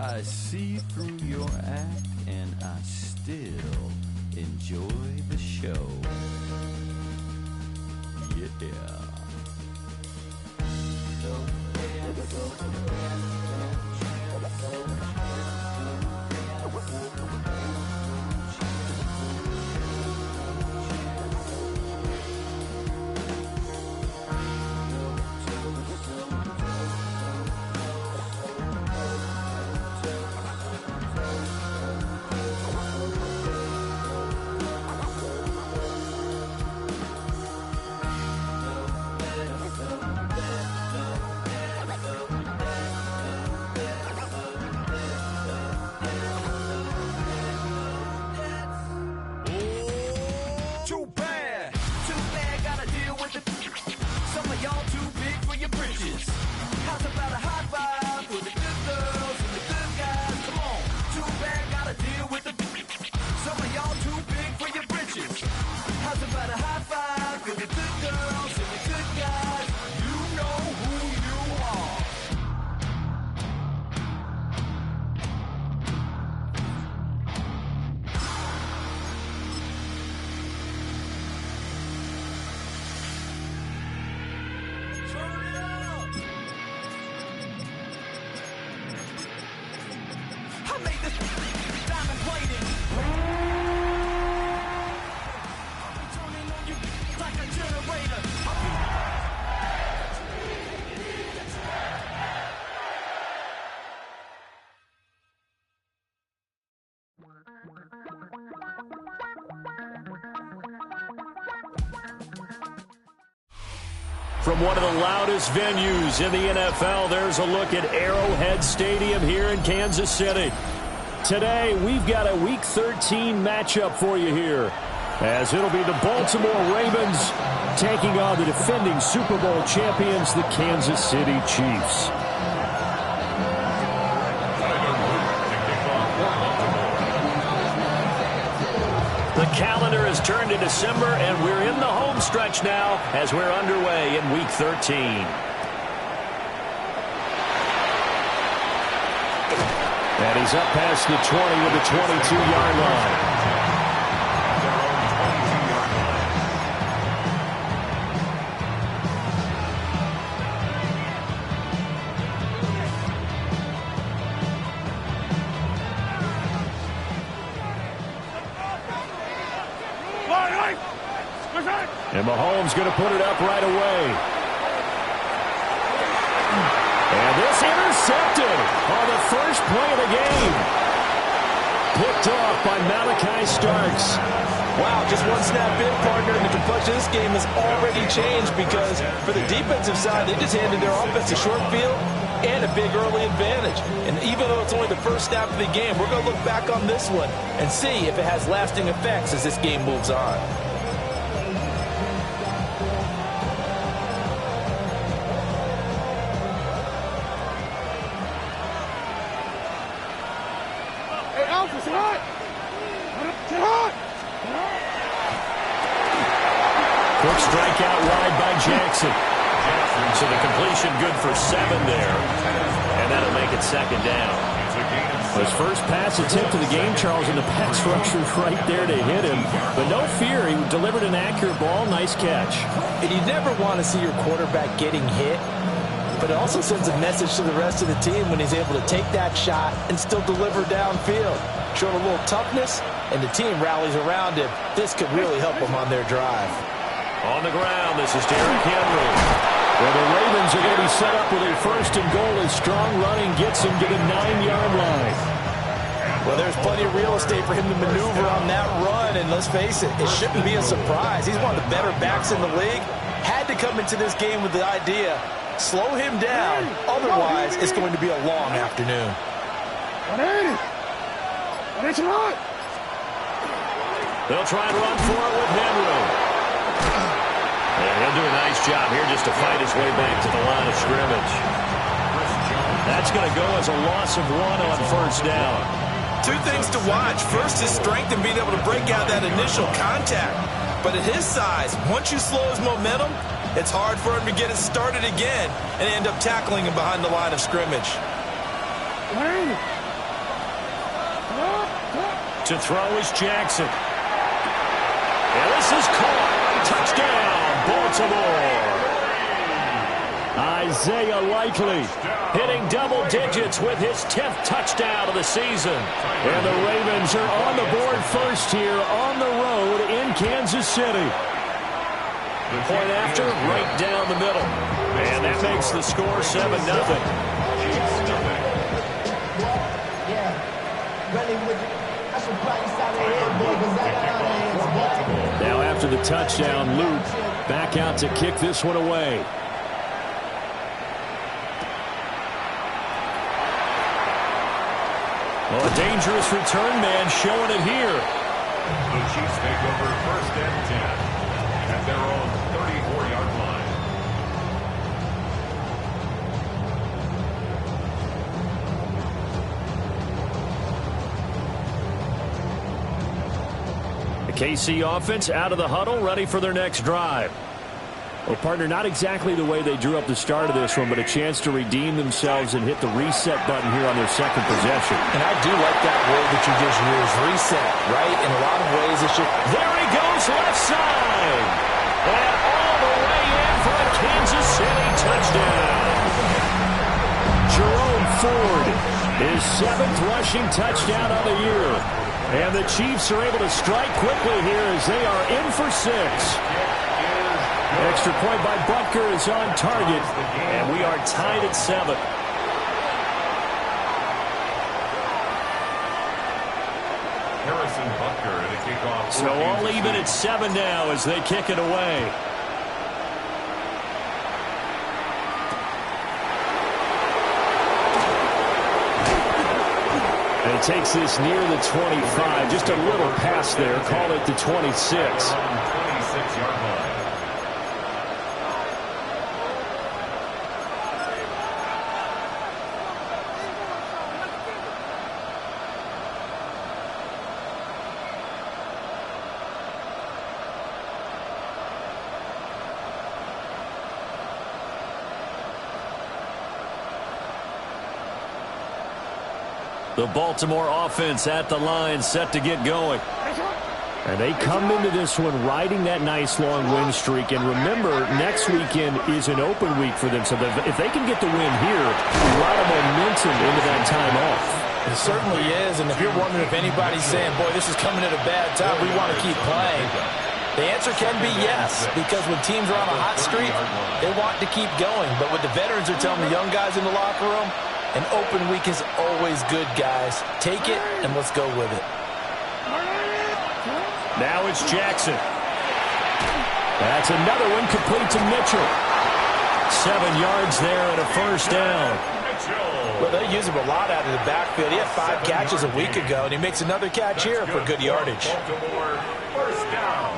I see through your act and I still enjoy the show. Yeah. From one of the loudest venues in the NFL, there's a look at Arrowhead Stadium here in Kansas City. Today, we've got a Week 13 matchup for you here, as it'll be the Baltimore Ravens taking on the defending Super Bowl champions, the Kansas City Chiefs. The calendar has turned to December, and we're in the home stretch now as we're underway in Week 13. And he's up past the 20 with the 22-yard line. And Mahomes going to put it up right away. And this intercepted on the first play of the game. Picked off by Malachi Starks. Wow, just one snap in, partner, and the complexion of this game has already changed because for the defensive side, they just handed their offense a short field and a big early advantage. And even though it's only the first snap of the game, we're going to look back on this one and see if it has lasting effects as this game moves on. Quick strike out wide by Jackson. So the completion good for 7 there. And that'll make it second down. His first pass attempt of the game, Charles, and the pass rusher's right there to hit him. But no fear, he delivered an accurate ball. Nice catch. And you never want to see your quarterback getting hit. But it also sends a message to the rest of the team when he's able to take that shot and still deliver downfield. Showing a little toughness, and the team rallies around him. This could really help them on their drive. On the ground, this is Derrick Henry. Well, the Ravens are going to be set up with a first and goal as strong running gets him to the 9-yard line. Well, there's plenty of real estate for him to maneuver on that run, and let's face it, it shouldn't be a surprise. He's one of the better backs in the league. Had to come into this game with the idea, slow him down, otherwise it's going to be a long afternoon. They'll try and run for it with Henry. And he'll do a nice job here just to fight his way back to the line of scrimmage. That's going to go as a loss of 1 on first down. 2 things to watch. First, his strength in being able to break out that initial contact. But at his size, once you slow his momentum, it's hard for him to get it started again and end up tackling him behind the line of scrimmage. To throw is Jackson. And this is caught. Touchdown, Baltimore. Isaiah Likely hitting double digits with his 10th touchdown of the season. And the Ravens are on the board first here on the road in Kansas City. Point after, right down the middle. And that makes the score 7-0. Now after the touchdown, Luke back out to kick this one away. Well, a dangerous return man showing it here. The Chiefs take over 1st and 10 at their own 34-yard line. The KC offense out of the huddle, ready for their next drive. Well, partner, not exactly the way they drew up the start of this one, but a chance to redeem themselves and hit the reset button here on their second possession. And I do like that word that you just used, reset, right? In a lot of ways, it should... There he goes, left side. And all the way in for a Kansas City touchdown. Jerome Ford, his 7th rushing touchdown of the year. And the Chiefs are able to strike quickly here as they are in for 6. Extra point by Butker is on target, and we are tied at 7. Harrison Butker at a kickoff. So all even at 7 now as they kick it away. And it takes this near the 25, just a little past there, call it the 26. 26-yard line. The Baltimore offense at the line, set to get going. And they come into this one riding that nice long win streak. And remember, next weekend is an open week for them. So if they can get the win here, a lot of momentum into that time off. It certainly is. And if you're wondering if anybody's saying, boy, this is coming at a bad time, we want to keep playing, the answer can be yes. Because when teams are on a hot streak, they want to keep going. But what the veterans are telling the young guys in the locker room, an open week is always good, guys. Take it, and let's go with it. Now it's Jackson. That's another one complete to Mitchell. 7 yards there and a first down. Well, they use him a lot out of the backfield. He had 5 catches a week ago, and he makes another catch here for good yardage. Baltimore, first down.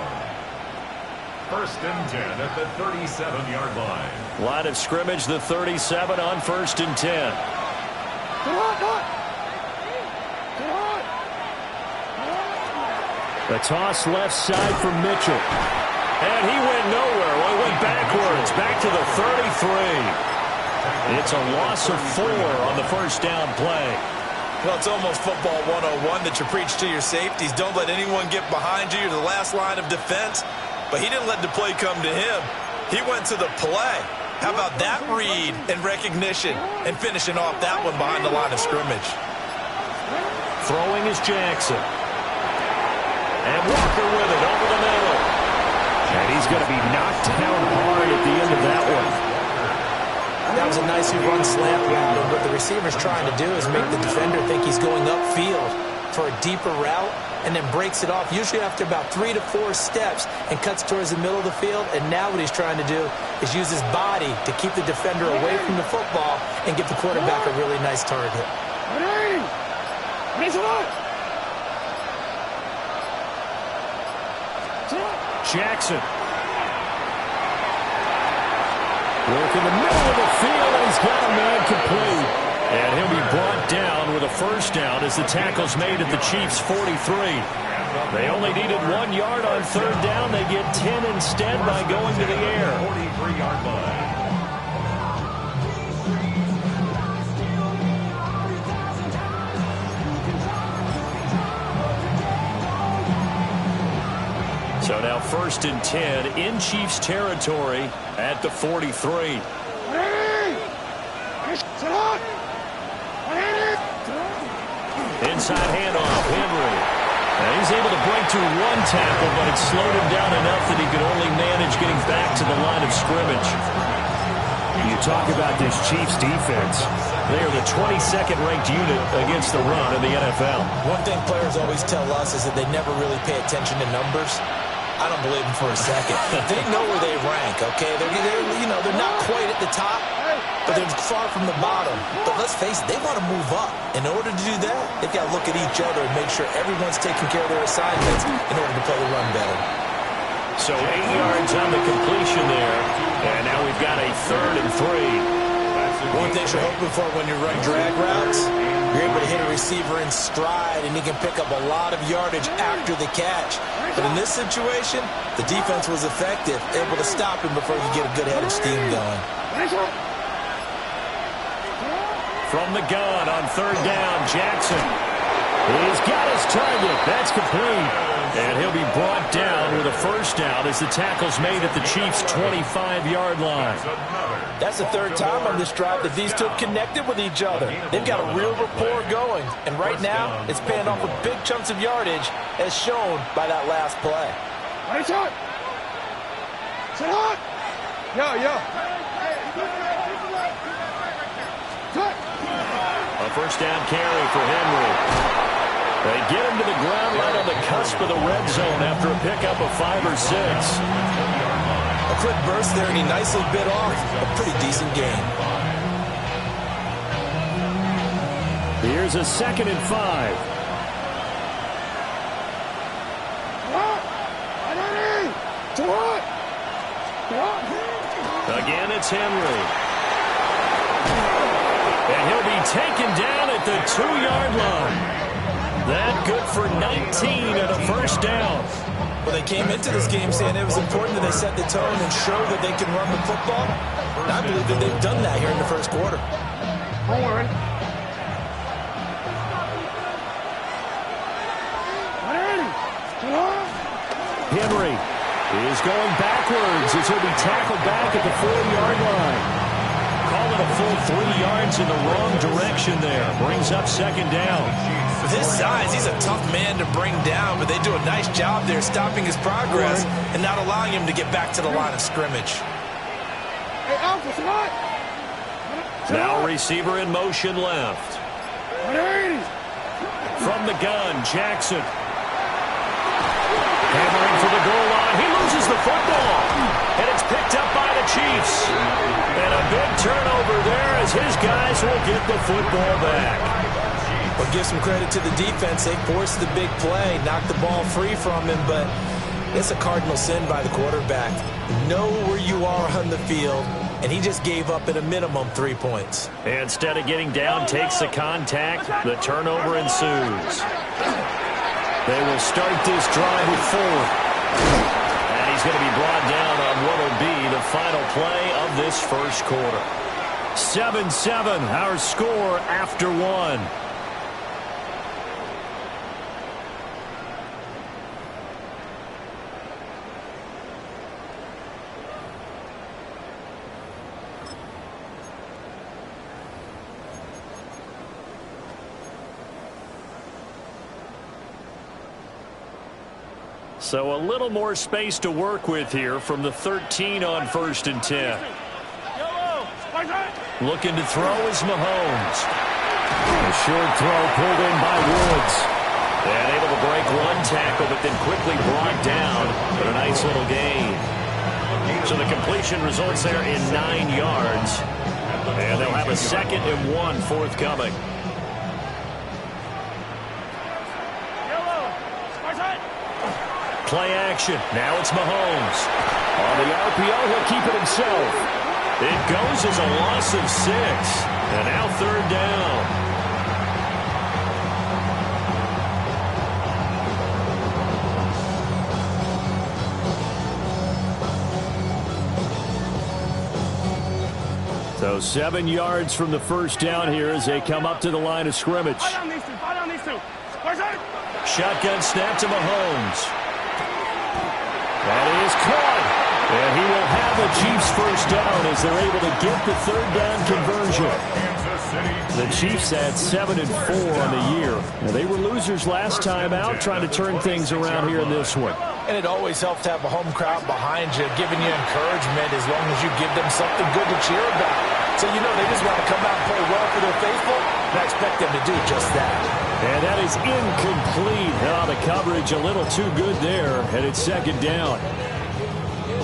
1st and 10 at the 37-yard line. Line of scrimmage, the 37 on 1st and 10. The toss left side for Mitchell. And he went nowhere. Well, he went backwards, back to the 33. It's a loss of 4 on the first down play. Well, it's almost football 101 that you preach to your safeties. Don't let anyone get behind you. You're the last line of defense. But he didn't let the play come to him. He went to the play. How about that read and recognition and finishing off that one behind the line of scrimmage? Throwing is Jackson. And Walker with it over the middle. And he's going to be knocked down hard at the end of that one. That was a nicely run slant route. And what the receiver's trying to do is make the defender think he's going upfield for a deeper route and then breaks it off, usually after about 3 to 4 steps, and cuts towards the middle of the field. And now what he's trying to do is use his body to keep the defender away from the football and give the quarterback a really nice target. Jackson. Work in the middle of the field, and he's got a man complete. And he'll be brought down with a first down as the tackle's made at the Chiefs' 43. They only needed 1 yard on 3rd down. They get 10 instead by going to the air. 43-yard line. So now 1st and 10 in Chiefs territory at the 43. Inside handoff, Henry. And he's able to break through one tackle, but it slowed him down enough that he could only manage getting back to the line of scrimmage. You talk about this Chiefs defense. They are the 22nd ranked unit against the run in the NFL. One thing players always tell us is that they never really pay attention to numbers. I don't believe them for a second. They know where they rank, okay? They're not quite at the top, but they're far from the bottom. But let's face it, they want to move up. In order to do that, they've got to look at each other and make sure everyone's taking care of their assignments in order to play the run better. So 8 yards on the completion there, and now we've got a 3rd and 3. One thing you're hoping for when you run drag routes, you're able to hit a receiver in stride, and he can pick up a lot of yardage after the catch. But in this situation, the defense was effective, able to stop him before he get a good head of steam going. From the gun on 3rd down, Jackson. He's got his target. That's complete. And he'll be brought down with a 1st down as the tackle's made at the Chiefs' 25-yard line. That's the 3rd time on this drive that these two have connected with each other. They've got a real rapport going. And right now, it's paying off with big chunks of yardage, as shown by that last play. A 1st down carry for Henry. They get him to the ground right on the cusp of the red zone after a pickup of 5 or 6. A quick burst there, and he nicely bit off a pretty decent gain. Here's a 2nd and 5. Again, it's Henry. And he'll be taken down at the 2-yard line. That good for 19 and a 1st down. Well, they came into this game saying it was important that they set the tone and show that they can run the football. And I believe that they've done that here in the 1st quarter. Henry is going backwards as he'll be tackled back at the 4-yard line. Call it a full 3 yards in the wrong direction there. Brings up 2nd down. With his size, he's a tough man to bring down, but they do a nice job there stopping his progress and not allowing him to get back to the line of scrimmage. Now receiver in motion left. From the gun, Jackson. Hammering for the goal line. He loses the football. And it's picked up by the Chiefs. And a big turnover there as his guys will get the football back. Well, give some credit to the defense. They forced the big play, knocked the ball free from him, but it's a cardinal sin by the quarterback. Know where you are on the field, and he just gave up at a minimum 3 points. Instead of getting down, takes the contact. The turnover ensues. They will start this drive with 4. And he's going to be brought down on what will be the final play of this 1st quarter. 7-7, our score after 1. So a little more space to work with here from the 13 on 1st and 10. Looking to throw is Mahomes. A short throw pulled in by Woods. And able to break one tackle, but then quickly brought down. But a nice little gain. So the completion results there in 9 yards. And they'll have a 2nd and 1 forthcoming. Play action. Now it's Mahomes. On the RPO, he'll keep it himself. It goes as a loss of 6. And now 3rd down. So 7 yards from the 1st down here as they come up to the line of scrimmage. Shotgun snap to Mahomes. That is caught. And he will have a Chiefs first down as they're able to get the third down conversion. The Chiefs had 7-4 on the year. Now, they were losers last time out, trying to turn things around here in this one. And it always helps to have a home crowd behind you, giving you encouragement as long as you give them something good to cheer about. So you know they just want to come out and play well for their faithful, and I expect them to do just that. And that is incomplete. The coverage a little too good there, and it's second down.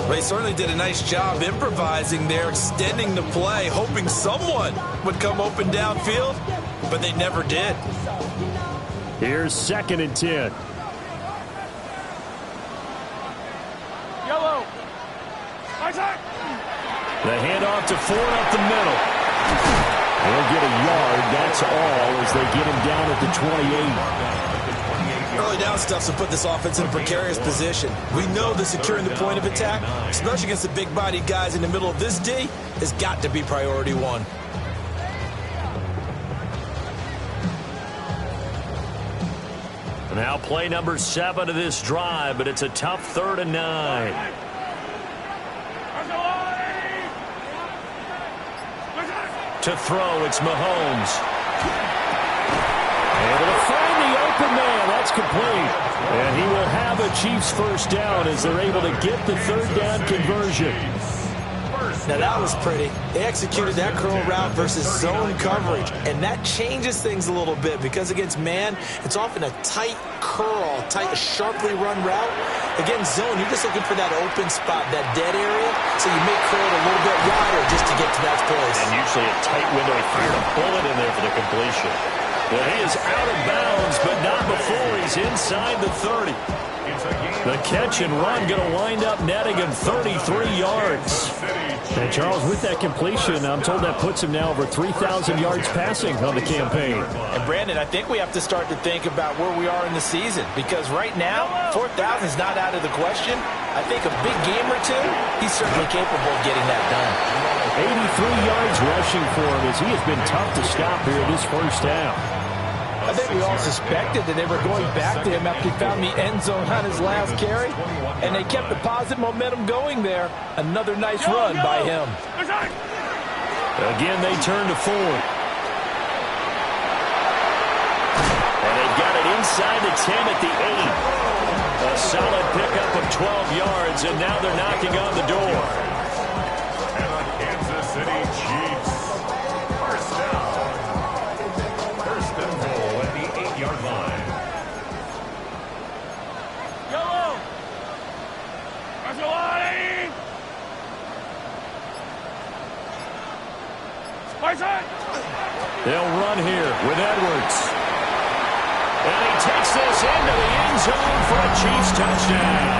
They certainly did a nice job improvising there, extending the play, hoping someone would come open downfield, but they never did. Here's 2nd and 10. Yellow. The handoff to Ford up the middle. They'll get a yard, that's all, as they get him down at the 28. Early down stuff to put this offense in a precarious position. We know that securing the point of attack, especially against the big-bodied guys in the middle of this D, has got to be priority one. Now play number 7 of this drive, but it's a tough 3rd and 9. To throw, it's Mahomes. Able to find the open man. That's complete. And he will have a Chiefs first down as they're able to get the third down conversion. Now that was pretty. They executed that curl route versus zone coverage, and that changes things a little bit because against man, it's often a tight curl, sharply run route. Against zone, you're just looking for that open spot, that dead area, so you may curl it a little bit wider just to get to that place. And usually a tight window. He fired a bullet in there for the completion. Well, he is out of bounds, but not before he's inside the 30. The catch and run going to wind up netting him 33 yards. And Charles, with that completion, I'm told that puts him now over 3,000 yards passing on the campaign. And Brandon, I think we have to start to think about where we are in the season, because right now, 4,000 is not out of the question. I think a big game or two, he's certainly capable of getting that done. 83 yards rushing for him as he has been tough to stop here in this first half. I think we all suspected that they were going back to him after he found the end zone on his last carry, and they kept the positive momentum going there. Another nice run by him. Again, they turn to Ford. And they've got it inside the 10 at the 8. A solid pickup of 12 yards, and now they're knocking on the door. And the Kansas City Chiefs. First down. First and goal at the 8-yard line. Yellow. Maserati. They'll run here with Edwards. And he takes this into the end zone for a Chiefs touchdown.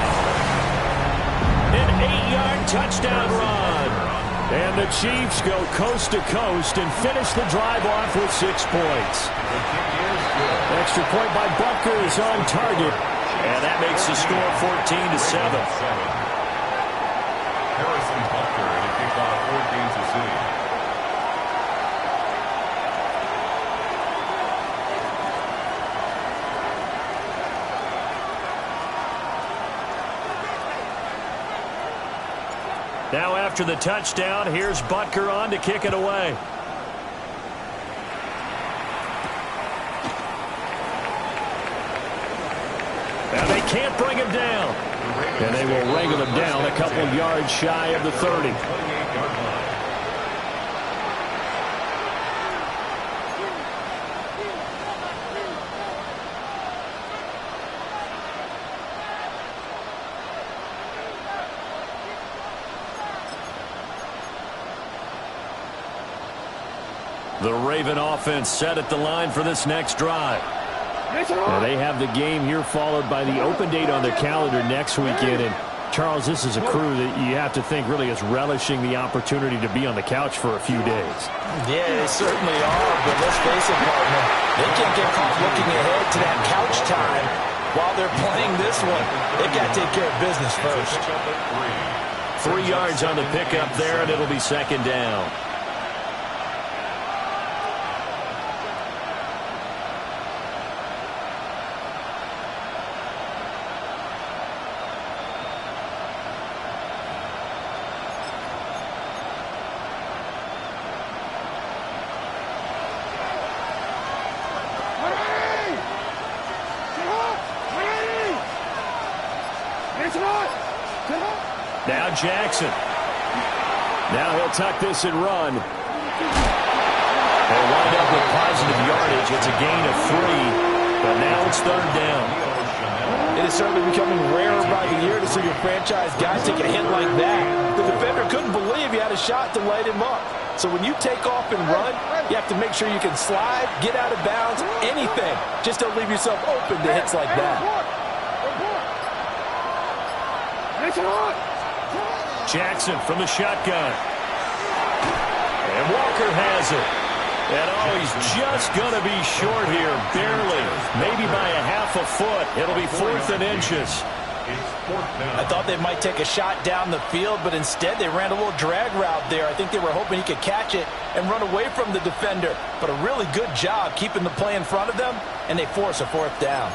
An 8-yard touchdown run. And the Chiefs go coast to coast and finish the drive off with 6 points. Extra point by Butker is on target. And that makes the score 14-7. Harrison Butker to kick off for Kansas City. Now after the touchdown, here's Butker on to kick it away. And they can't bring him down. And they will wrangle him down a couple of yards shy of the 30. The Raven offense set at the line for this next drive. Now they have the game here followed by the open date on their calendar next weekend. And Charles, this is a crew that you have to think really is relishing the opportunity to be on the couch for a few days. Yeah, they certainly are, but let's face it, partner. They can't get caught looking ahead to that couch time while they're playing this one. They've got to take care of business first. 3 yards on the pickup there, and it'll be second down. Now Jackson. Now he'll tuck this and run. They wind up with positive yardage. It's a gain of 3, but now it's third down. It is certainly becoming rarer by the year to see your franchise guy take a hit like that. The defender couldn't believe he had a shot to light him up. So when you take off and run, you have to make sure you can slide, get out of bounds, anything. Just don't leave yourself open to hits like that. Jackson from the shotgun. And Walker has it. And oh, he's just going to be short here, barely. Maybe by a half a foot. It'll be 4th and inches. I thought they might take a shot down the field, but instead they ran a little drag route there. I think they were hoping he could catch it and run away from the defender. But a really good job keeping the play in front of them, and they force a 4th down.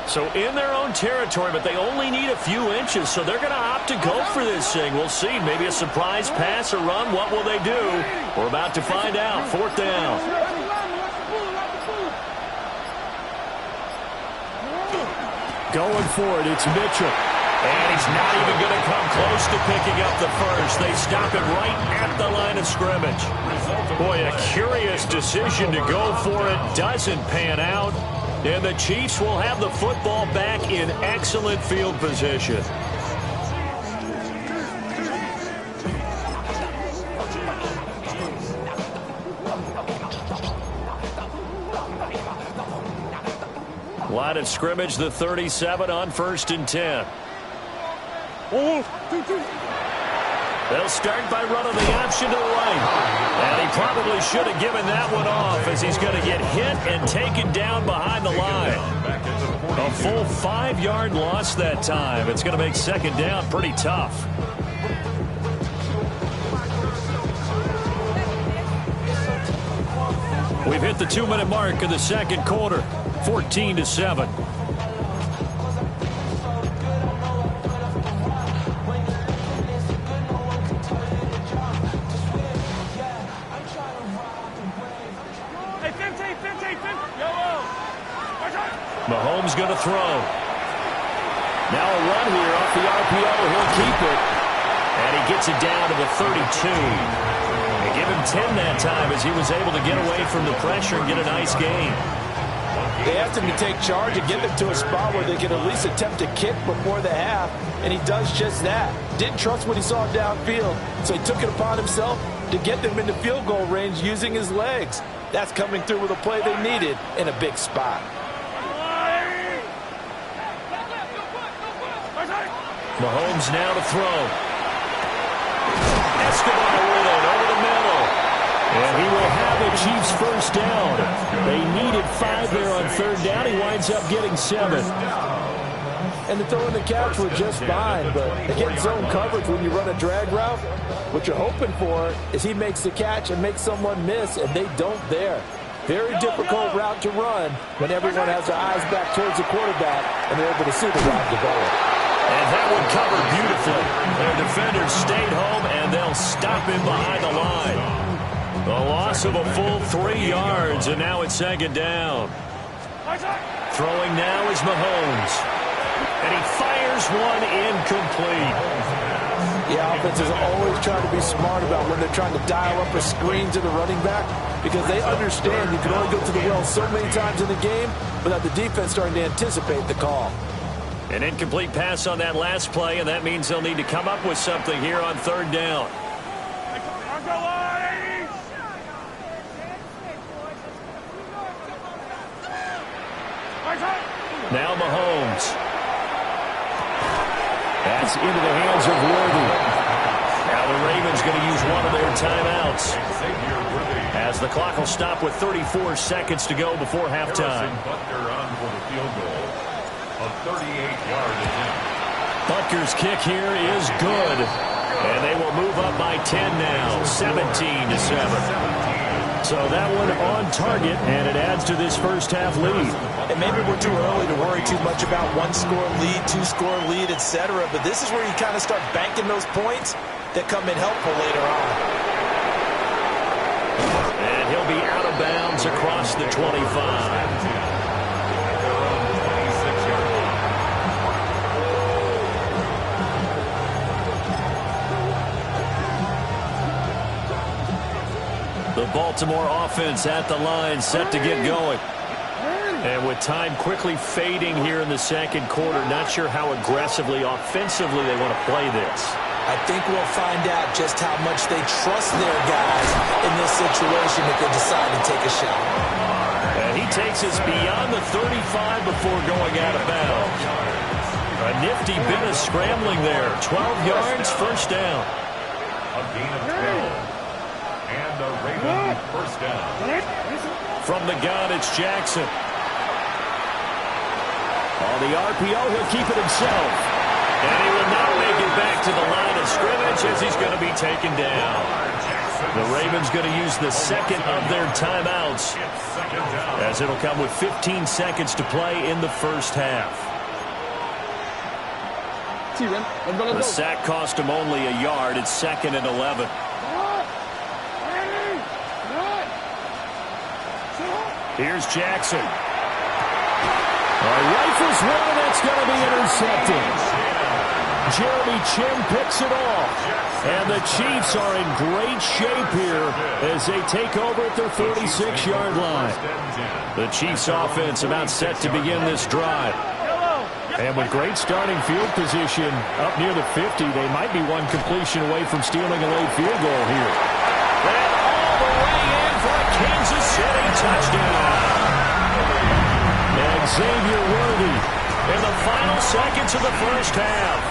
So in their own territory, but they only need a few inches, so they're going to opt to go for this thing. We'll see. Maybe a surprise pass or run. What will they do? We're about to find out. 4th down. Going for it, it's Mitchell. And he's not even going to come close to picking up the first. They stop it right at the line of scrimmage. Boy, a curious decision to go for it. Doesn't pan out. And the Chiefs will have the football back in excellent field position. Line of scrimmage, the 37 on 1st and 10. They'll start by running the option to the right. And he probably should have given that one off as he's going to get hit and taken down behind the line. A full 5-yard loss that time. It's going to make 2nd down pretty tough. We've hit the 2-minute mark in the 2nd quarter. 14-7. Mahomes going to throw. Now a run here off the RPO. He'll keep it. And he gets it down to the 32. They give him 10 that time as he was able to get away from the pressure and get a nice gain. They asked him to take charge and get them to a spot where they can at least attempt a kick before the half, and he does just that. Didn't trust what he saw downfield, so he took it upon himself to get them into field goal range using his legs. That's coming through with a play they needed in a big spot. Mahomes now to throw. Escobar with it over the middle. And he will have the Chiefs first down. They needed 5 there on 3rd down. He winds up getting 7. And the throw and the catch were just fine, but again, zone coverage when you run a drag route, what you're hoping for is he makes the catch and makes someone miss, and they don't there. Very difficult route to run when everyone has their eyes back towards the quarterback and they're able to see the route develop. And that one covered beautifully. Their defenders stayed home, and they'll stop him behind the line. The loss of a full 3 yards, and now it's 2nd down. Throwing now is Mahomes. And he fires one incomplete. Yeah, offenses are always trying to be smart about when they're trying to dial up a screen to the running back because they understand you can only go to the well so many times in the game without the defense starting to anticipate the call. An incomplete pass on that last play, and that means they'll need to come up with something here on 3rd down. Now Mahomes. That's into the hands of Worthy. Now the Ravens going to use one of their timeouts as the clock will stop with 34 seconds to go before halftime. Butker's kick here is good. And they will move up by 10 now, 17-7. So that one on target, and it adds to this first half lead. And maybe we're too early to worry too much about 1-score lead, 2-score lead, etc. But this is where you kind of start banking those points that come in helpful later on. And he'll be out of bounds across the 25. Baltimore offense at the line, set to get going. And with time quickly fading here in the second quarter, not sure how aggressively, offensively they want to play this. I think we'll find out just how much they trust their guys in this situation if they decide to take a shot. And he takes us beyond the 35 before going out of bounds. A nifty bit of scrambling there. 12 yards, first down. A gain of 12. And the Ravens first down. From the gun, it's Jackson. On the RPO, he'll keep it himself. And he will not make it back to the line of scrimmage as he's going to be taken down. The Ravens going to use the second of their timeouts, as it'll come with 15 seconds to play in the first half. The sack cost him only a yard. It's 2nd and 11. Here's Jackson. Rifles one, that's going to be intercepted. Jeremy Chin picks it off. And the Chiefs are in great shape here as they take over at their 46-yard line. The Chiefs offense about set to begin this drive. And with great starting field position up near the 50, they might be one completion away from stealing a late field goal here. And all the way in for a Kansas City touchdown. And Xavier Worthy in the final seconds of the first half.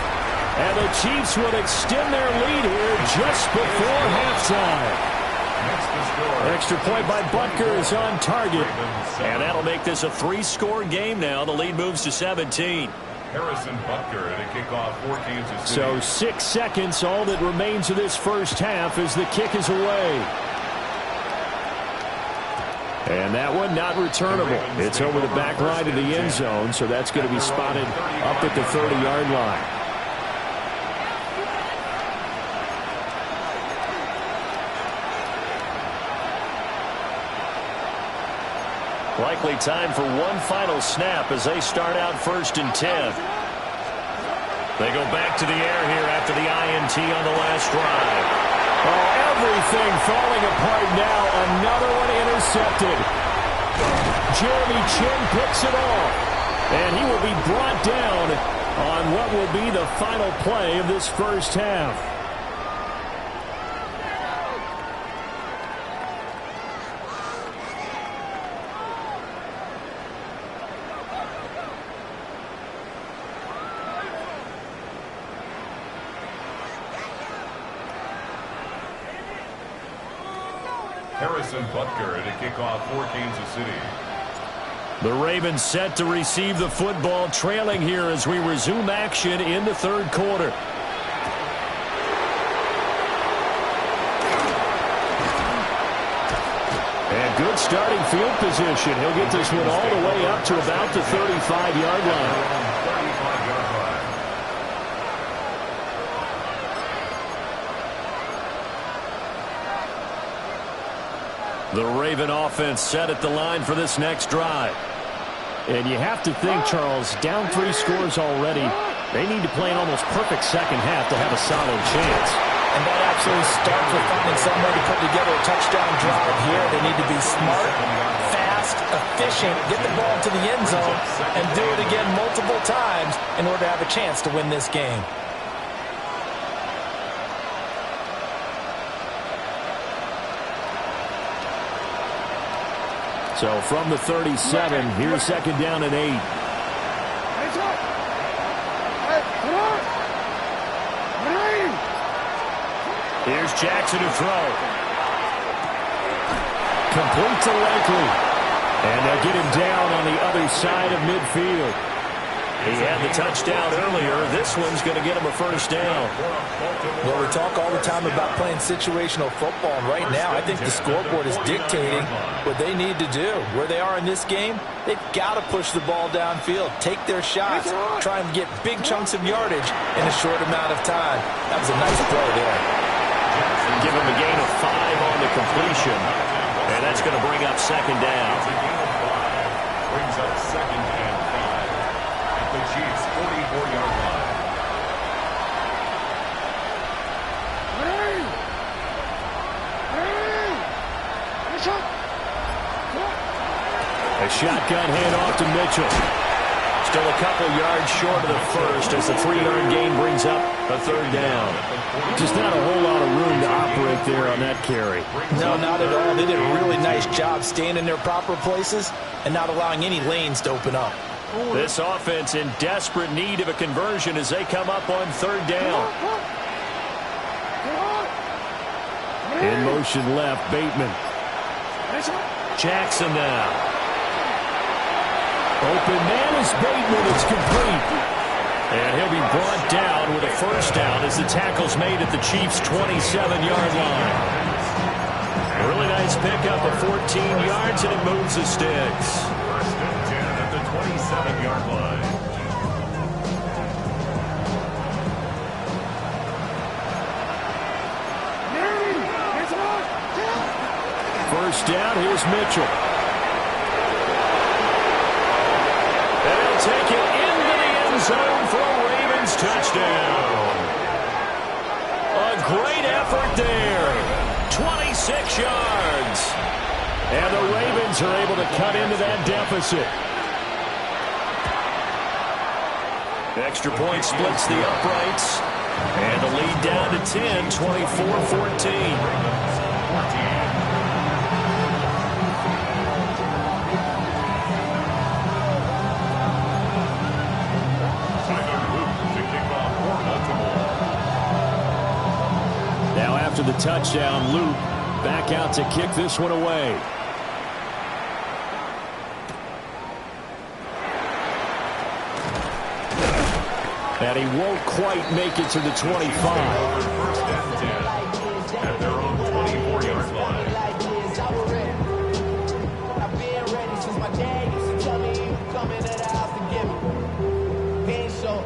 And the Chiefs will extend their lead here just before halftime. Extra point by Butker is on target. And that'll make this a 3-score game now. The lead moves to 17. Harrison Butker at a kickoff for Kansas City. So 6 seconds, all that remains of this first half as the kick is away. And that one not returnable. It's over the back line of the end zone, so that's going to be spotted up at the 30-yard line. Likely time for one final snap as they start out 1st and 10. They go back to the air here after the INT on the last drive. Oh, everything falling apart now. Another one intercepted. Jeremy Chin picks it off. And he will be brought down on what will be the final play of this first half. Harrison Butker at a kickoff for Kansas City. The Ravens set to receive the football, trailing here as we resume action in the third quarter. And good starting field position. He'll get this one all the way up to about the 35-yard line. The Raven offense set at the line for this next drive. And you have to think, Charles, down 3 scores already. They need to play an almost perfect second half to have a solid chance. And that absolutely starts with finding some way to put together a touchdown drive here. They need to be smart, fast, efficient, get the ball to the end zone, and do it again multiple times in order to have a chance to win this game. So from the 37, here's 2nd down and 8. Here's Jackson to throw. Complete to Likely. And they'll get him down on the other side of midfield. He had the touchdown earlier. This one's going to get him a first down. Well, we talk all the time about playing situational football, and right now I think the scoreboard is dictating what they need to do. Where they are in this game, they've got to push the ball downfield, take their shots, try and get big chunks of yardage in a short amount of time. That was a nice play there. Give him a gain of 5 on the completion, and that's going to bring up 2nd down. Brings up 2nd and 5 at the Chiefs' 44-yard line. A shotgun handoff to Mitchell. Still a couple yards short of the first as the 3-yard gain brings up a third down. Just not a whole lot of room to operate there on that carry. No, not at all. They did a really nice job staying in their proper places and not allowing any lanes to open up. This offense in desperate need of a conversion as they come up on third down. In motion left, Bateman. Jackson now. Open man is Bateman. It's complete. And he'll be brought down with a first down as the tackle's made at the Chiefs' 27-yard line. A really nice pickup of 14 yards, and it moves the sticks. First and 10 at the 27-yard line. First down, here's Mitchell. And he'll take it into the end zone for a Ravens touchdown. A great effort there. 26 yards. And the Ravens are able to cut into that deficit. Extra point splits the uprights. And the lead down to 10, 24-14. Now after the touchdown, Luke back out to kick this one away. And he won't quite make it to the 25. First and 10 at their own 24-yard line. I've been ready since my dad used to tell me he would come into the house to give me. He ain't so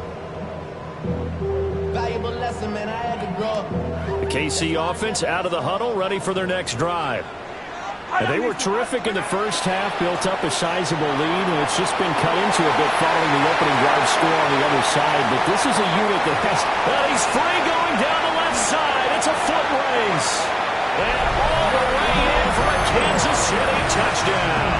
valuable lesson, man. I had to grow up. The KC offense out of the huddle, ready for their next drive. And they were terrific in the first half, built up a sizable lead, and it's just been cut into a bit following the opening drive score on the other side. But this is a unit that has... Well, he's free going down the left side. It's a foot race. And all the way in for a Kansas City touchdown.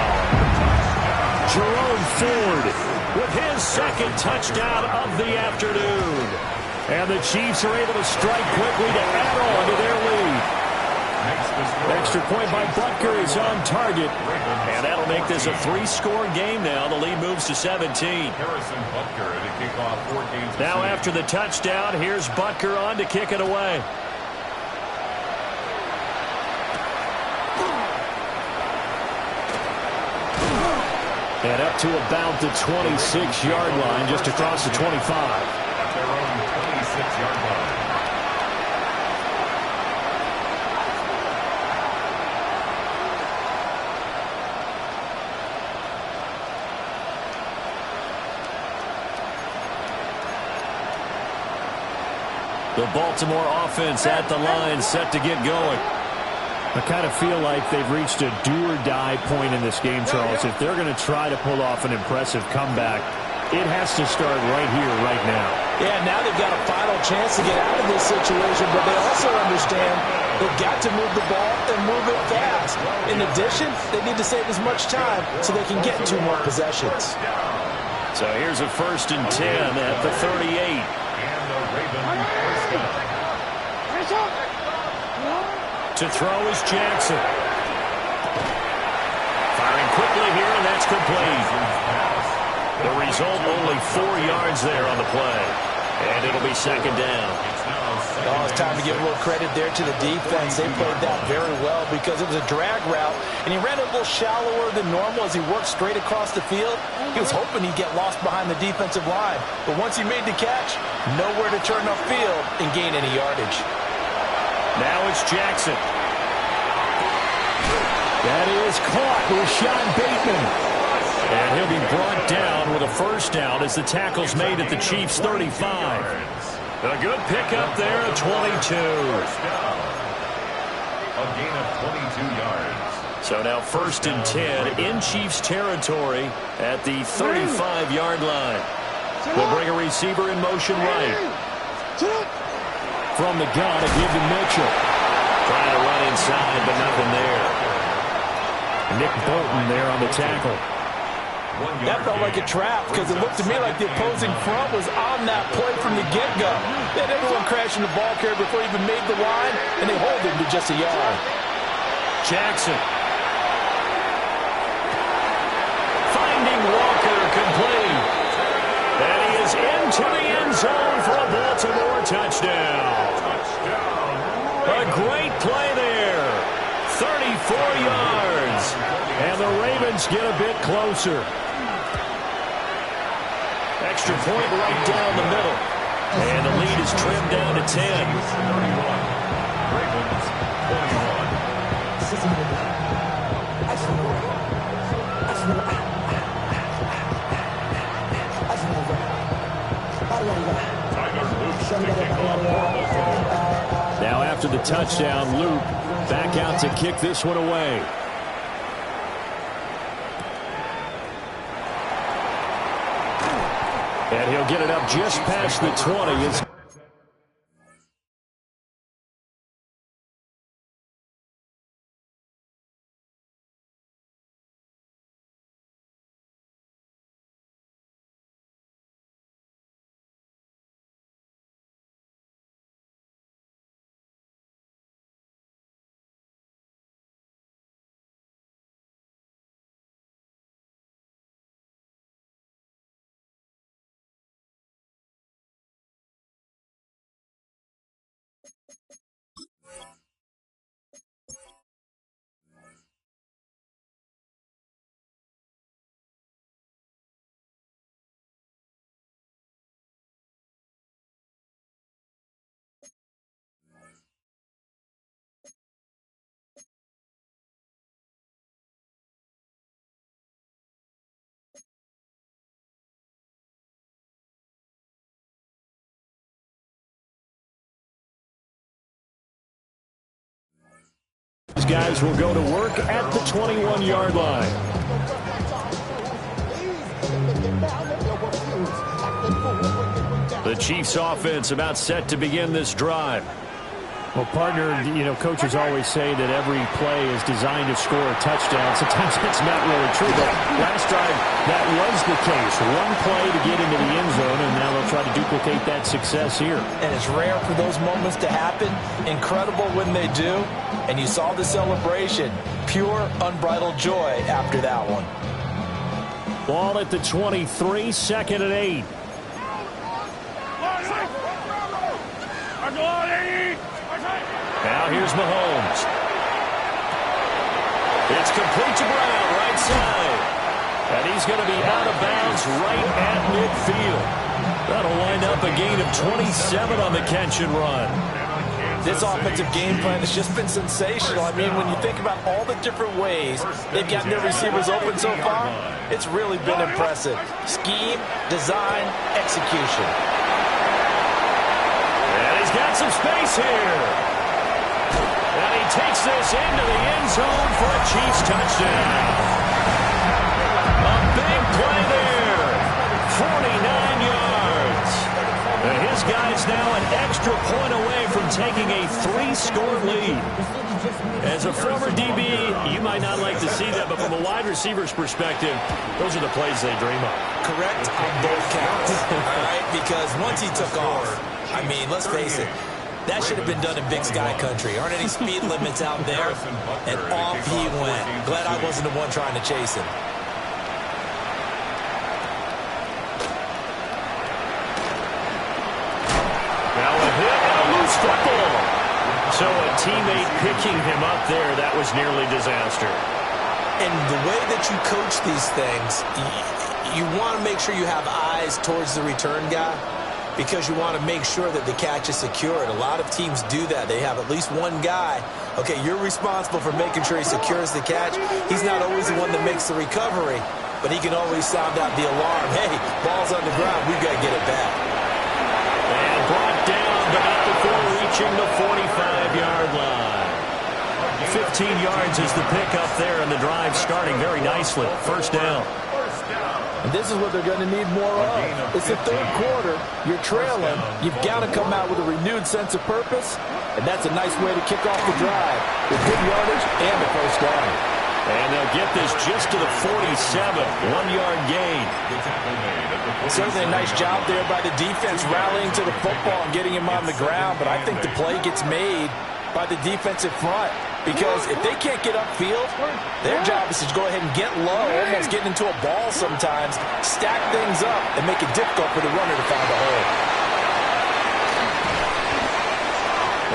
Jerome Ford with his second touchdown of the afternoon. And the Chiefs are able to strike quickly to add on to their lead. Extra point by Butker is on target. And that'll make this a 3-score game now. The lead moves to 17. Harrison Butker to kick off for Kansas City. Now after the touchdown, here's Butker on to kick it away. And up to about the 26-yard line, just across the 25. At their own 26-yard line. The Baltimore offense at the line, set to get going. I kind of feel like they've reached a do-or-die point in this game, Charles. If they're going to try to pull off an impressive comeback, it has to start right here, right now. Yeah, now they've got a final chance to get out of this situation, but they also understand they've got to move the ball and move it fast. In addition, they need to save as much time so they can get 2 more possessions. So here's a 1st and 10 at the 38. To throw is Jackson. Firing quickly here, and that's complete. The result, only 4 yards there on the play. And it'll be 2nd down. Oh, it's time to give a little credit there to the defense. They played that very well because it was a drag route, and he ran it a little shallower than normal as he worked straight across the field. He was hoping he'd get lost behind the defensive line. But once he made the catch, nowhere to turn upfield and gain any yardage. Now it's Jackson. That is caught with Sean Bateman. And he'll be brought down with a first down as the tackle's made at the Chiefs' 35. A good pickup there at 22. A gain of 22 yards. So now 1st and 10 in Chiefs territory at the 35-yard line. They'll bring a receiver in motion right. From the gun, a give to Mitchell. Trying to run inside, but nothing there. Nick Bolton there on the tackle. That felt like a trap because it looked to me like the opposing front was on that play from the get-go. They had everyone crashing the ball carrier before he even made the line, and they hold him to just a yard. Jackson. Finding Walker complete. And he is into the end zone for a Baltimore touchdown. A great play there. 34 yards. And the Ravens get a bit closer. Extra point right down the middle. And the lead is trimmed down to 10. Ravens 21. Now after the touchdown, Luke back out to kick this one away. And he'll get it up just past the 20. These guys will go to work at the 21-yard line. The Chiefs offense about set to begin this drive. Well, partner, coaches always say that every play is designed to score a touchdown. Sometimes it's not really true, but last drive, that was the case. One play to get into the end zone, and now they'll try to duplicate that success here. And it's rare for those moments to happen. Incredible when they do. And you saw the celebration. Pure, unbridled joy after that one. Ball at the 23, 2nd and 8. Now here's Mahomes. It's complete to Brown, right side. And he's going to be out of bounds right at midfield. That'll wind up a gain of 27 on the catch and run. This offensive game plan has just been sensational. I mean, when you think about all the different ways they've gotten their receivers open so far, it's really been impressive. Scheme, design, execution. And he's got some space here. And he takes this into the end zone for a Chiefs touchdown. A big play there. 49 yards. And his guy's now an extra point away from taking a 3-score lead. As a former DB, you might not like to see that, but from a wide receiver's perspective, those are the plays they dream of. Correct on both counts. All right, because once he took off, I mean, let's face it, that should have been done in Big Sky country. Aren't any speed limits out there? And off he went. Glad I wasn't the one trying to chase him. Now a hit and a loose football. So a teammate picking him up there, that was nearly disaster. And the way that you coach these things, you want to make sure you have eyes towards the return guy, because you want to make sure that the catch is secured. A lot of teams do that. They have at least one guy. Okay, you're responsible for making sure he secures the catch. He's not always the one that makes the recovery, but he can always sound out the alarm. Hey, ball's on the ground. We've got to get it back. And brought down, but not before reaching the 45-yard line. 15 yards is the pickup there, and the drive starting very nicely. First down. And this is what they're going to need more of. It's the third quarter. You're trailing. You've got to come out with a renewed sense of purpose, and that's a nice way to kick off the drive with good yardage and a first down. And they'll get this just to the 47. 1-yard gain. Certainly a nice job there by the defense rallying to the football and getting him on the ground, but I think the play gets made by the defensive front because if they can't get upfield, their job is to go ahead and get low, almost getting into a ball sometimes, stack things up, and make it difficult for the runner to find a hole.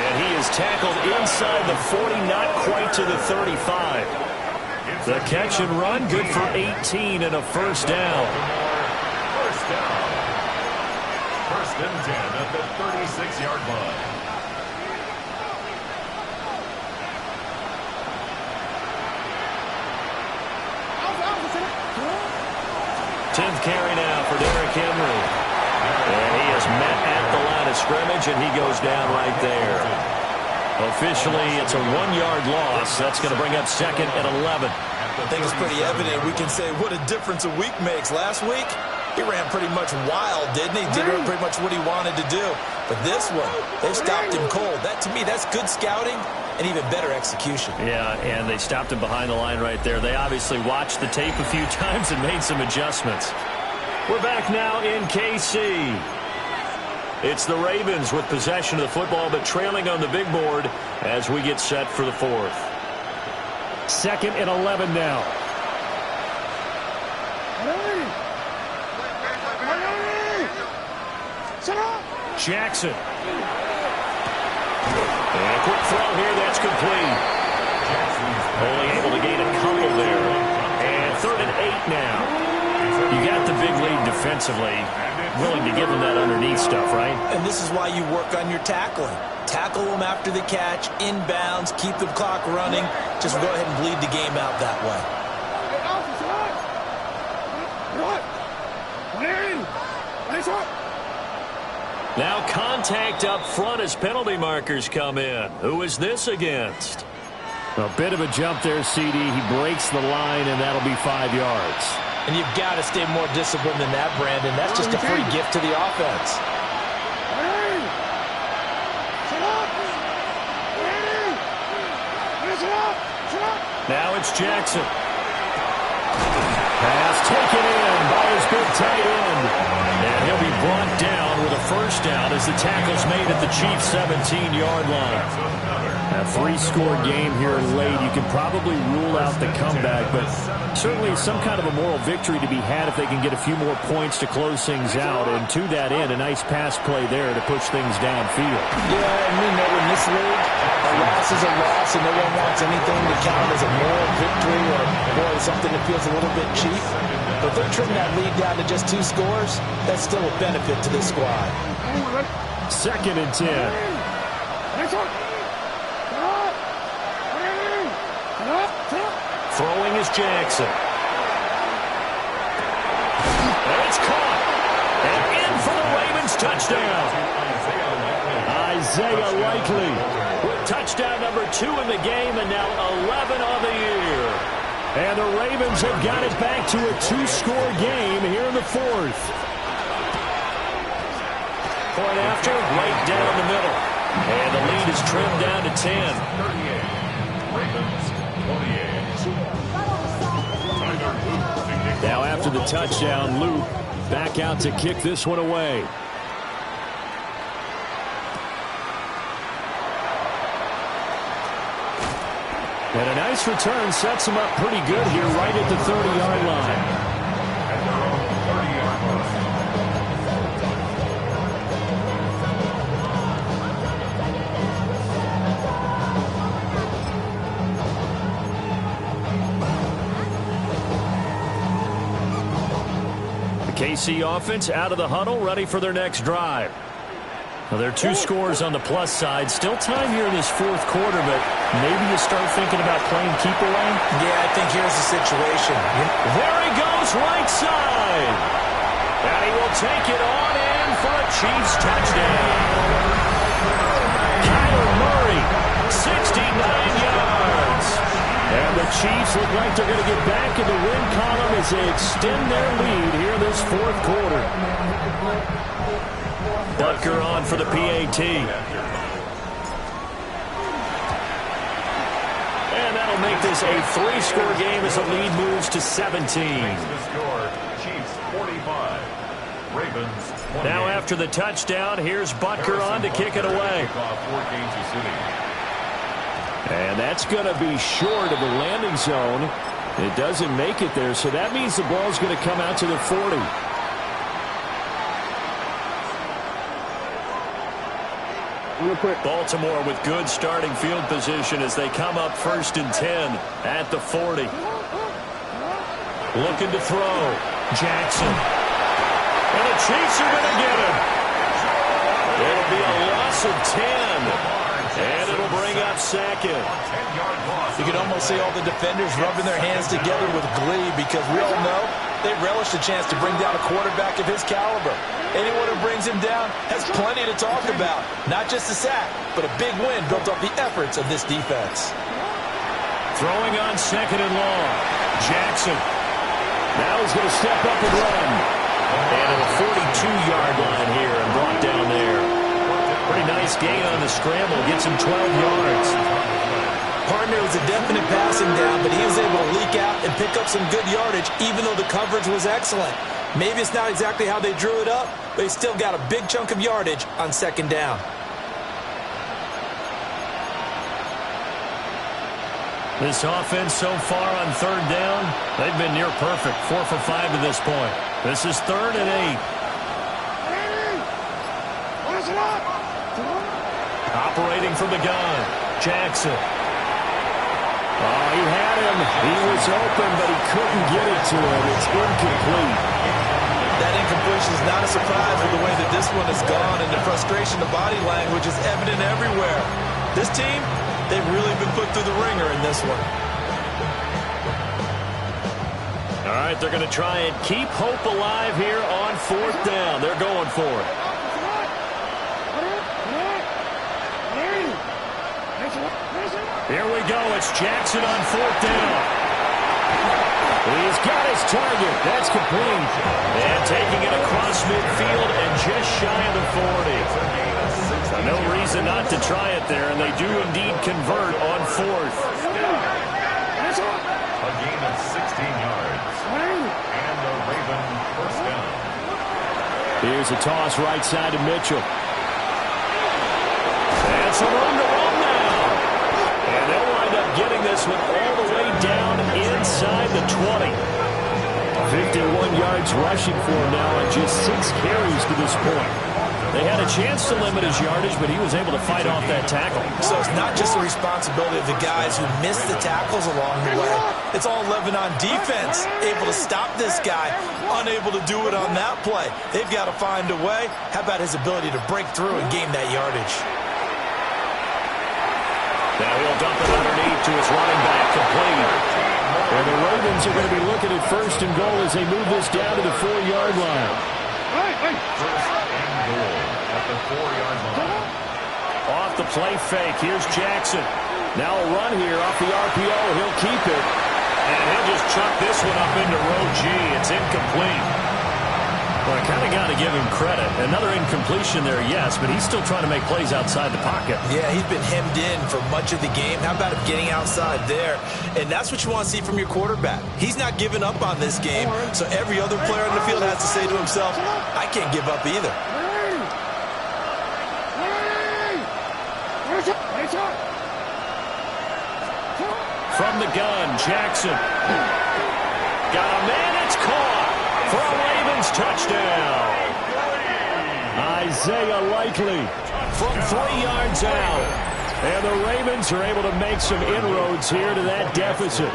And he is tackled inside the 40, not quite to the 35. The catch and run, good for 18 and a first down. First down. First and 10 at the 36-yard line. Tenth carry now for Derrick Henry. And he is met at the line of scrimmage, and he goes down right there. Officially, it's a 1-yard loss. That's going to bring up second and 11. I think it's pretty evident. We can say what a difference a week makes. Last week, he ran pretty much wild, didn't he? Did pretty much what he wanted to do. But this one, they stopped him cold. That, to me, that's good scouting and even better execution. Yeah, and they stopped him behind the line right there. They obviously watched the tape a few times and made some adjustments. We're back now in KC. It's the Ravens with possession of the football, but trailing on the big board as we get set for the fourth. Second and 11 now. Jackson. And a quick throw here, that's complete. Only able to gain a couple there. And third and 8 now. You got the big lead defensively. Willing to give them that underneath stuff, right? And this is why you work on your tackling. Tackle them after the catch, inbounds, keep the clock running. Just go ahead and bleed the game out that way. Now contact up front as penalty markers come in. Who is this against? A bit of a jump there, CD. He breaks the line, and that'll be 5 yards. And you've got to stay more disciplined than that, Brandon. That's just a free gift to the offense. Now it's Jackson. Pass taken in by his big tight end. And he'll be brought down with a first down as the tackle's made at the Chiefs' 17-yard line. A 3-score game here late. You can probably rule out the comeback, but certainly some kind of a moral victory to be had if they can get a few more points to close things out. And to that end, a nice pass play there to push things downfield. Yeah, and we know in this league, a loss is a loss, and no one wants anything to count as a moral victory or boy, something that feels a little bit cheap. But if they're trimming that lead down to just 2 scores, that's still a benefit to this squad. Second and 10. Throwing is Jackson. And it's caught. And in for the Ravens touchdown. Isaiah Likely with touchdown number 2 in the game and now 11 on the year. And the Ravens have got it back to a 2-score game here in the fourth. Point after, right down the middle. And the lead is trimmed down to 10. Now after the touchdown, Luke back out to kick this one away. And a nice return sets him up pretty good here right at the 30-yard line. KC offense out of the huddle, ready for their next drive. Well, there are 2 scores on the plus side. Still time here in this fourth quarter, but maybe you start thinking about playing keep away? Yeah, I think here's the situation. There he goes, right side. And he will take it on in for a Chiefs touchdown. Kyler Murray, 69 yards. And the Chiefs look like they're going to get back in the win column as they extend their lead here in this fourth quarter. Butker on for the PAT. And that'll that'll make this a 3-score game as the lead moves to 17. The score, Chiefs 45, Ravens 28. Now after the touchdown, here's Butker on to kick it away. For Kansas City. And that's going to be short of the landing zone. It doesn't make it there, so that means the ball's going to come out to the 40. Baltimore with good starting field position as they come up 1st and 10 at the 40. Looking to throw. Jackson. And the Chiefs are going to get him. It'll be a loss of 10. And it'll bring up 2nd. You can almost see all the defenders rubbing their hands together with glee because we all know they relish the chance to bring down a quarterback of his caliber. Anyone who brings him down has plenty to talk about. Not just a sack, but a big win built off the efforts of this defense. Throwing on 2nd and long. Jackson. Now he's going to step up and run. And at the 42-yard line here and brought down there. Pretty nice gain on the scramble. Gets him 12 yards. Partner was a definite passing down, but he was able to leak out and pick up some good yardage, even though the coverage was excellent. Maybe it's not exactly how they drew it up, but he still got a big chunk of yardage on 2nd down. This offense so far on 3rd down, they've been near perfect. 4 for 5 to this point. This is 3rd and 8. Operating from the gun. Jackson. Oh, he had him. He was open, but he couldn't get it to him. It's incomplete. That incompletion is not a surprise with the way that this one has gone, and the frustration, the body language is evident everywhere. This team, they've really been put through the ringer in this one. All right, they're going to try and keep hope alive here on 4th down. They're going for it. Here we go. It's Jackson on 4th down. He's got his target. That's complete. And taking it across midfield and just shy of the 40. No reason not to try it there, and they do indeed convert on 4th. A gain of 16 yards. And the Raven 1st down. Here's a toss right side to Mitchell. And some room to run now. And they'll wind up getting this one all the way down inside the 20. 51 yards rushing for him now on just 6 carries to this point. They had a chance to limit his yardage, but he was able to fight off that tackle. So it's not just the responsibility of the guys who missed the tackles along the way. It's all living on defense, able to stop this guy, unable to do it on that play. They've got to find a way. How about his ability to break through and gain that yardage? Now he'll dump it underneath to his running back, complete. And the Ravens are going to be looking at 1st and goal as they move this down to the 4-yard line. First and goal at the 4-yard line. Off the play fake, here's Jackson. Now a run here off the RPO. He'll keep it. And he'll just chuck this one up into row G. It's incomplete. Well, I kind of got to give him credit. Another incompletion there, yes, but he's still trying to make plays outside the pocket. Yeah, he's been hemmed in for much of the game. How about him getting outside there? And that's what you want to see from your quarterback. He's not giving up on this game, so every other player on the field has to say to himself, I can't give up either. From the gun, Jackson. Got a man, it's caught for a Ravens touchdown. Isaiah Likely from 3 yards out. And the Ravens are able to make some inroads here to that deficit.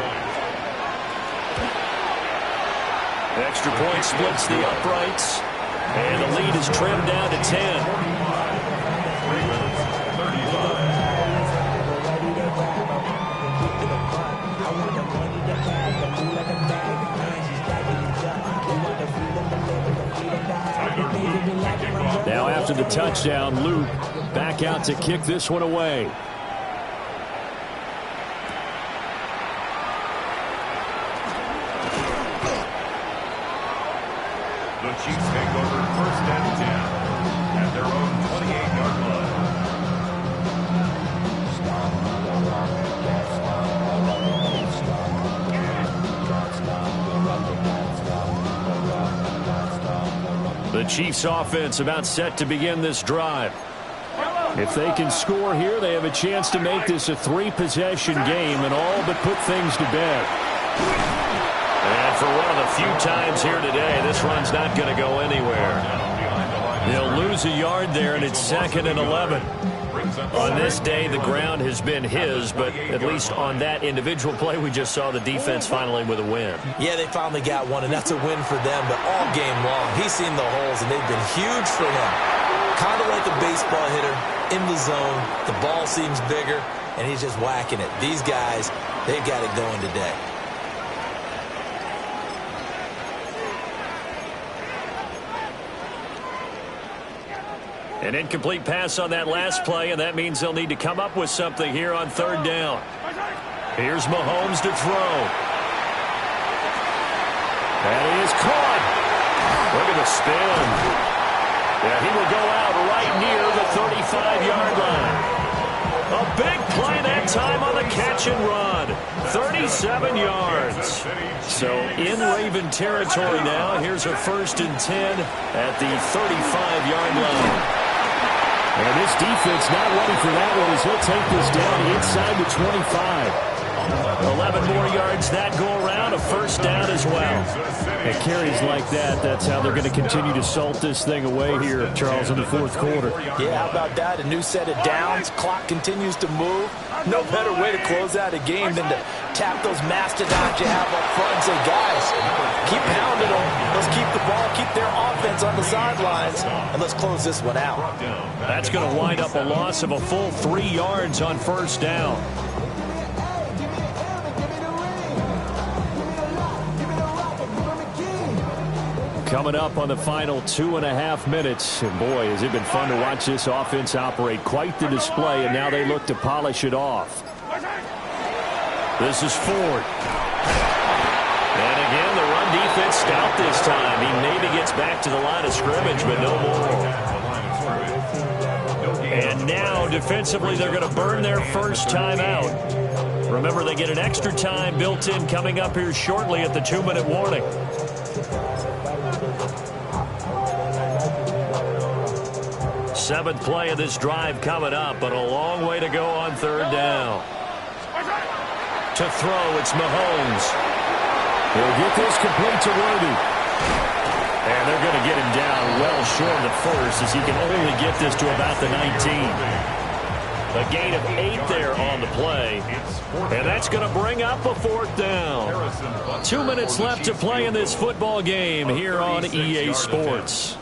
Extra point splits the uprights. And the lead is trimmed down to 10. Now after the touchdown, Luke back out to kick this one away. The Chiefs take over 1st and 10 at their own 28-yard line. The Chiefs offense about set to begin this drive. If they can score here, they have a chance to make this a 3-possession game and all but put things to bed. And for one of the few times here today, this run's not going to go anywhere. They'll lose a yard there, and it's 2nd and 11. On this day, the ground has been his, but at least on that individual play, we just saw the defense finally with a win. Yeah, they finally got one, and that's a win for them, but all game long, he's seen the holes, and they've been huge for him. Kind of like a baseball hitter in the zone. The ball seems bigger, and he's just whacking it. These guys, they've got it going today. An incomplete pass on that last play, and that means they'll need to come up with something here on 3rd down. Here's Mahomes to throw. And he is caught. Look at the spin. Yeah, he will go out right near the 35-yard line. A big play that time on the catch and run. 37 yards. So in Raven territory now. Here's a 1st and 10 at the 35-yard line. And this defense not ready for that one as he'll take this down inside the 25. 11 more yards that go around, a 1st down as well. And carries like that, that's how they're going to continue to salt this thing away here, Charles, in the 4th quarter. Yeah, how about that? A new set of downs. Clock continues to move. No better way to close out a game than to tap those mastodons you have up front and say, guys, keep pounding them. Let's keep the ball, keep their offense on the sidelines, and let's close this one out. That's going to wind up a loss of a full 3 yards on 1st down. Coming up on the final 2.5 minutes. And boy, has it been fun to watch this offense operate. Quite the display, and now they look to polish it off. This is Ford. And again, the run defense stout this time. He maybe gets back to the line of scrimmage, but no more. And now, defensively, they're going to burn their first time out. Remember, they get an extra time built in coming up here shortly at the 2-minute warning. Seventh play of this drive coming up, but a long way to go on 3rd down. To throw, it's Mahomes. He'll get this complete to Worthy. And they're going to get him down well short of the 1st as he can only get this to about the 19. A gain of 8 there on the play. And that's going to bring up a 4th down. 2 minutes left to play in this football game here on EA Sports.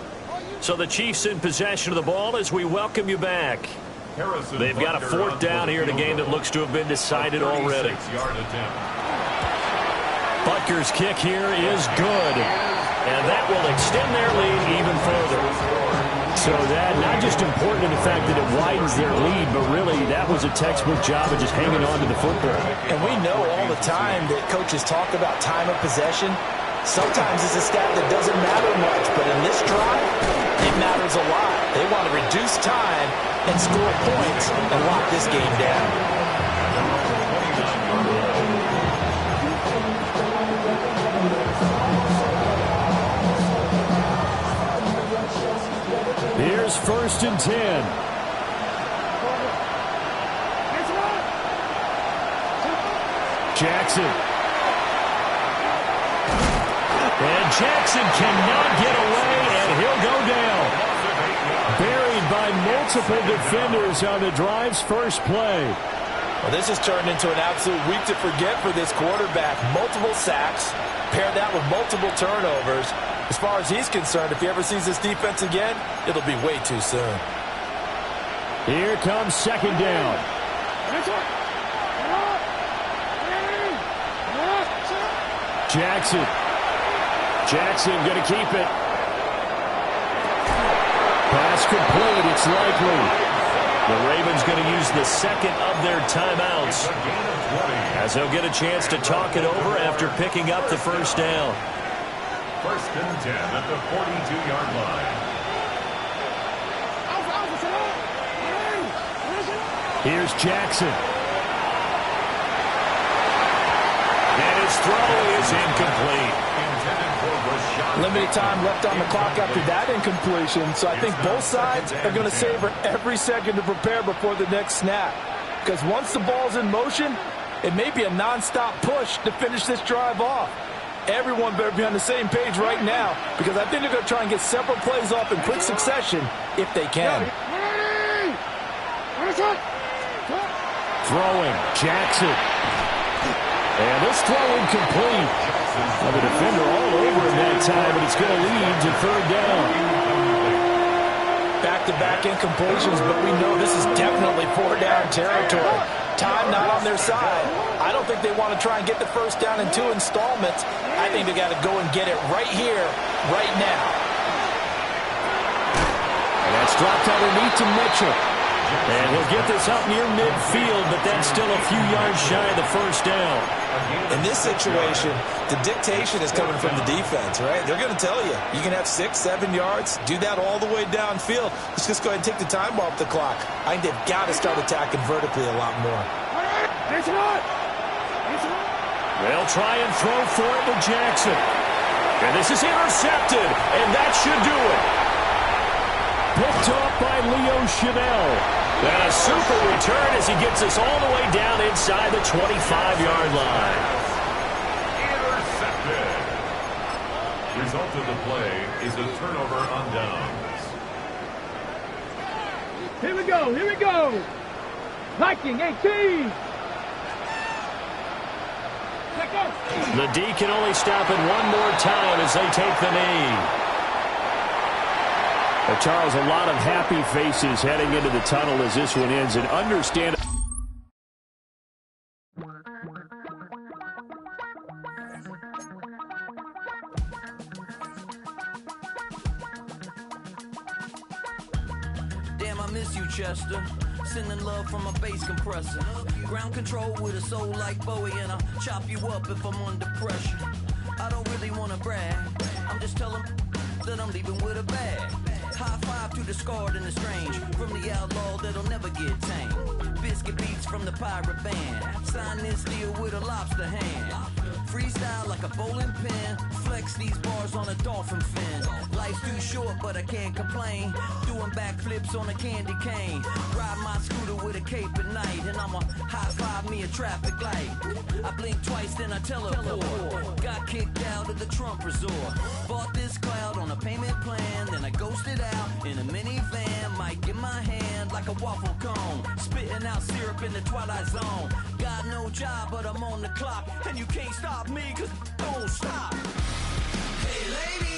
So the Chiefs in possession of the ball as we welcome you back. They've got a 4th down here in a game that looks to have been decided already. Butker's kick here is good. And that will extend their lead even further. So that not just important in the fact that it widens their lead, but really that was a textbook job of just hanging on to the football. And we know all the time that coaches talk about time of possession. Sometimes it's a stat that doesn't matter much, but in this drive, it matters a lot. They want to reduce time and score points and lock this game down. Here's 1st and 10. Jackson. And Jackson cannot get away, and he'll go down. Buried by multiple defenders on the drive's first play. Well, this has turned into an absolute week to forget for this quarterback. Multiple sacks, paired that with multiple turnovers. As far as he's concerned, if he ever sees this defense again, it'll be way too soon. Here comes 2nd down. Jackson. Jackson going to keep it. Pass complete. It's likely. The Ravens going to use the 2nd of their timeouts as they'll get a chance to talk it over after picking up the 1st down. 1st and 10 at the 42-yard line. Here's Jackson. And his throw is incomplete. Limited time left on the clock after that incompletion, so I think both sides are going to savor every second to prepare before the next snap. Because once the ball's in motion, it may be a non-stop push to finish this drive off. Everyone better be on the same page right now, because I think they're going to try and get several plays off in quick succession if they can. Throwing, Jackson. And this throw incomplete. Well, the defender all over him that time, but it's going to lead to third down. Back-to-back incompletions, but we know this is definitely four-down territory. Time not on their side. I don't think they want to try and get the first down in 2 installments. I think they got to go and get it right here, right now. And that's dropped underneath to Mitchell. And he'll get this up near midfield, but that's still a few yards shy of the first down. In this situation, the dictation is coming from the defense, right? They're going to tell you, you can have 6, 7 yards, do that all the way downfield. Let's just go ahead and take the time off the clock. I think they've got to start attacking vertically a lot more. They'll try and throw for it to Jackson. And this is intercepted, and that should do it. Picked off by Leo Chanel. And a super return as he gets us all the way down inside the 25-yard line. Intercepted. Result of the play is a turnover on downs. Here we go, here we go. Viking 18. The D can only stop it one more time as they take the knee. Well, Charles, a lot of happy faces heading into the tunnel as this one ends, and understand. Damn, I miss you, Chester. Sending love from a bass compressor. Ground control with a soul like Bowie, and I'll chop you up if I'm under pressure. I don't really want to brag. I'm just telling that I'm leaving with a bag. High five to the scarred and the strange. From the outlaw that'll never get tamed. Biscuit beats from the pirate band. Sign this deal with a lobster hand. Freestyle like a bowling pin. Flex these bars on a dolphin fin. Life's too short, but I can't complain. Doing backflips on a candy cane. Ride my scooter with a cape at night. And I'ma high five me a traffic light. I blink twice, then I teleport. Got kicked out of the Trump resort. Bought this cloud on a payment plan. Then I ghosted out in a minivan. Mic in my hand like a waffle cone. Spitting out syrup in the twilight zone. Got no job, but I'm on the clock. And you can't stop me, cause don't stop. Hey lady.